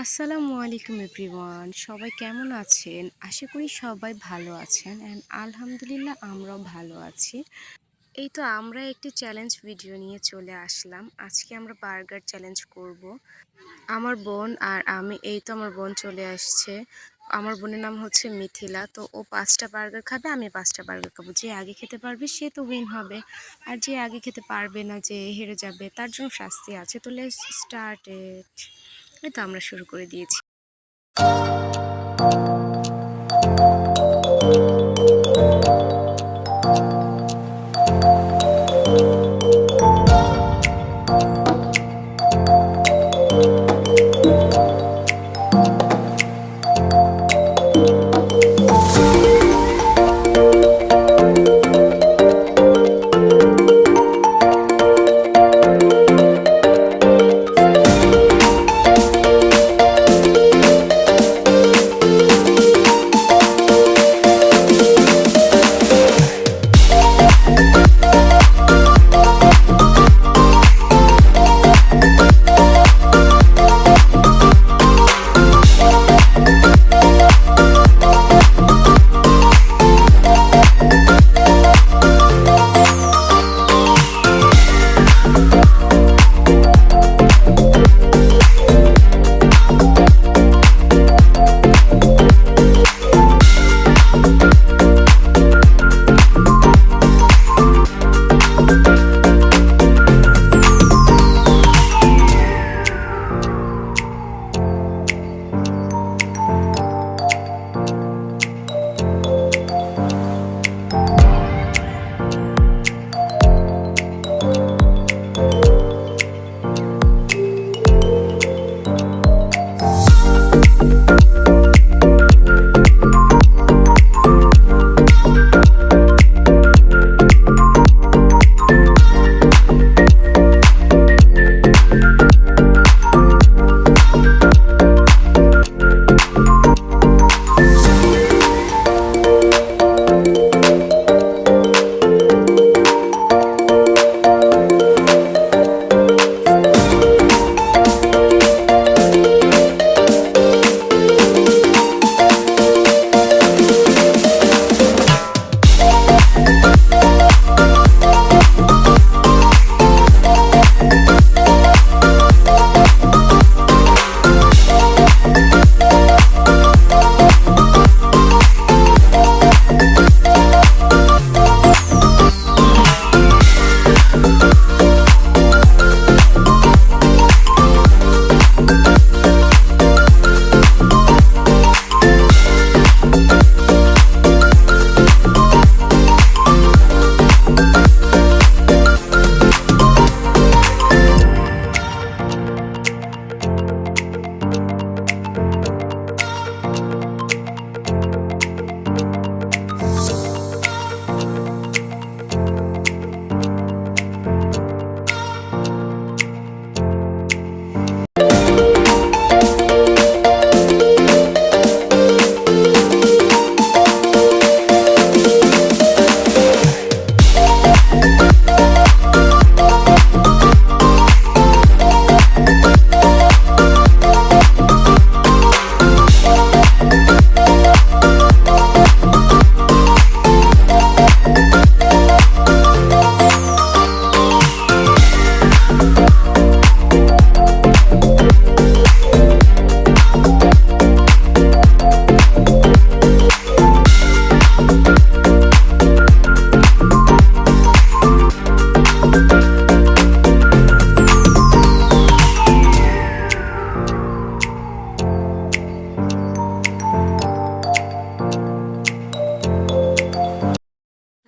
আসসালামু আলাইকুম এভরিওয়ান, সবাই কেমন আছেন? আশা করি সবাই ভালো আছেন অ্যান্ড আলহামদুলিল্লাহ আমরাও ভালো আছি। এই তো আমরা একটি চ্যালেঞ্জ ভিডিও নিয়ে চলে আসলাম। আজকে আমরা বার্গার চ্যালেঞ্জ করব। আমার বোন আর আমি, এই তো আমার বোন চলে আসছে। আমার বোনের নাম হচ্ছে মিথিলা। তো ও ৫টা বার্গার খাবে, আমি ৫টা বার্গার খাবো। যে আগে খেতে পারবে সে তো উইন হবে। আর যে আগে খেতে পারবে না, যে হেরে যাবে, তার জন্য শাস্তি আছে। তো লেটস স্টার্ট ইট। এই তো আমরা শুরু করে দিয়েছি।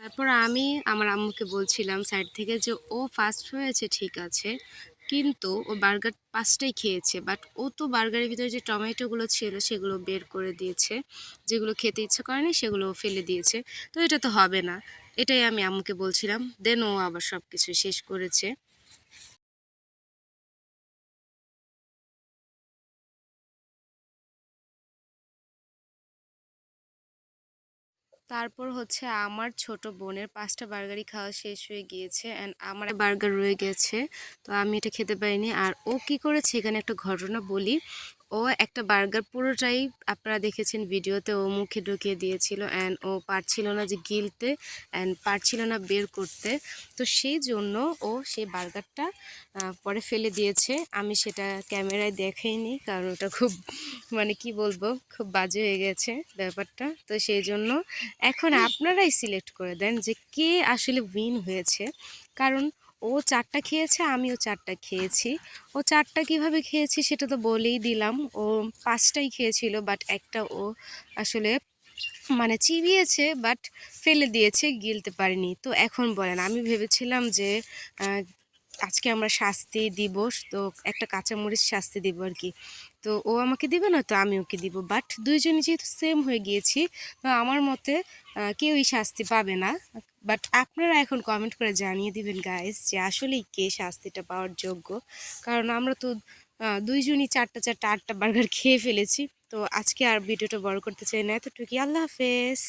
তারপর আমি আমার আম্মুকে বলছিলাম সাইড থেকে যে ও ফার্স্ট হয়েছে ঠিক আছে, কিন্তু ও বার্গার ৫টাই খেয়েছে, বাট ও তো বার্গারের ভিতরে যে টমেটোগুলো ছিল সেগুলো বের করে দিয়েছে, যেগুলো খেতে ইচ্ছে করেনি সেগুলো ফেলে দিয়েছে। তো এটা তো হবে না, এটাই আমি আম্মুকে বলছিলাম। দেন ও আবার সব কিছু শেষ করেছে। তারপর হচ্ছে আমার ছোট বোনের ৫টা বার্গারই খাওয়া শেষ হয়ে গিয়েছে অ্যান্ড আমার বার্গার রয়ে গেছে। তো আমি এটা খেতে পারিনি। আর ও কি করেছে, এখানে একটা ঘটনা বলি। ও একটা বার্গার পুরোটাই আপনারা দেখেছেন ভিডিওতে, ও মুখে ঢুকিয়ে দিয়েছিল অ্যান্ড ও পারছিল না যে গিলতে অ্যান্ড পারছিল না বের করতে। তো সেই জন্য ও সেই বার্গারটা পরে ফেলে দিয়েছে। আমি সেটা ক্যামেরায় দেখাইনি, কারণ ওটা খুব মানে কি বলবো, খুব বাজে হয়ে গেছে ব্যাপারটা। তো সেই জন্য এখন আপনারাই সিলেক্ট করে দেন যে কে আসলে উইন হয়েছে, কারণ ও 4টা খেয়েছে, আমিও 4টা খেয়েছি। ও 4টা কিভাবে খেয়েছি সেটা তো বলেই দিলাম। ও 5টাই খেয়েছিল, বাট একটা ও আসলে মানে চিবিয়েছে বাট ফেলে দিয়েছে, গিলতে পারিনি। তো এখন বলেন, আমি ভেবেছিলাম যে আহ, আজকে আমরা শাস্তি দিব, তো একটা কাঁচামরিচ শাস্তি দিব আর কি। তো ও আমাকে দিবে না, তো আমি ওকে দিব, বাট দুইজনে যেহেতু সেম হয়ে গিয়েছি, তো আমার মতে কেউই শাস্তি পাবে না। বাট আপনারা এখন কমেন্ট করে জানিয়ে দিবেন গাইস যে আসলেই কে শাস্তিটা পাওয়ার যোগ্য, কারণ আমরা তো দুইজনই 4টা 4টা 8টা বার্গার খেয়ে ফেলেছি। তো আজকে আর ভিডিওটা বড় করতে চাই না, এতটুকুই। আল্লাহ হাফেজ।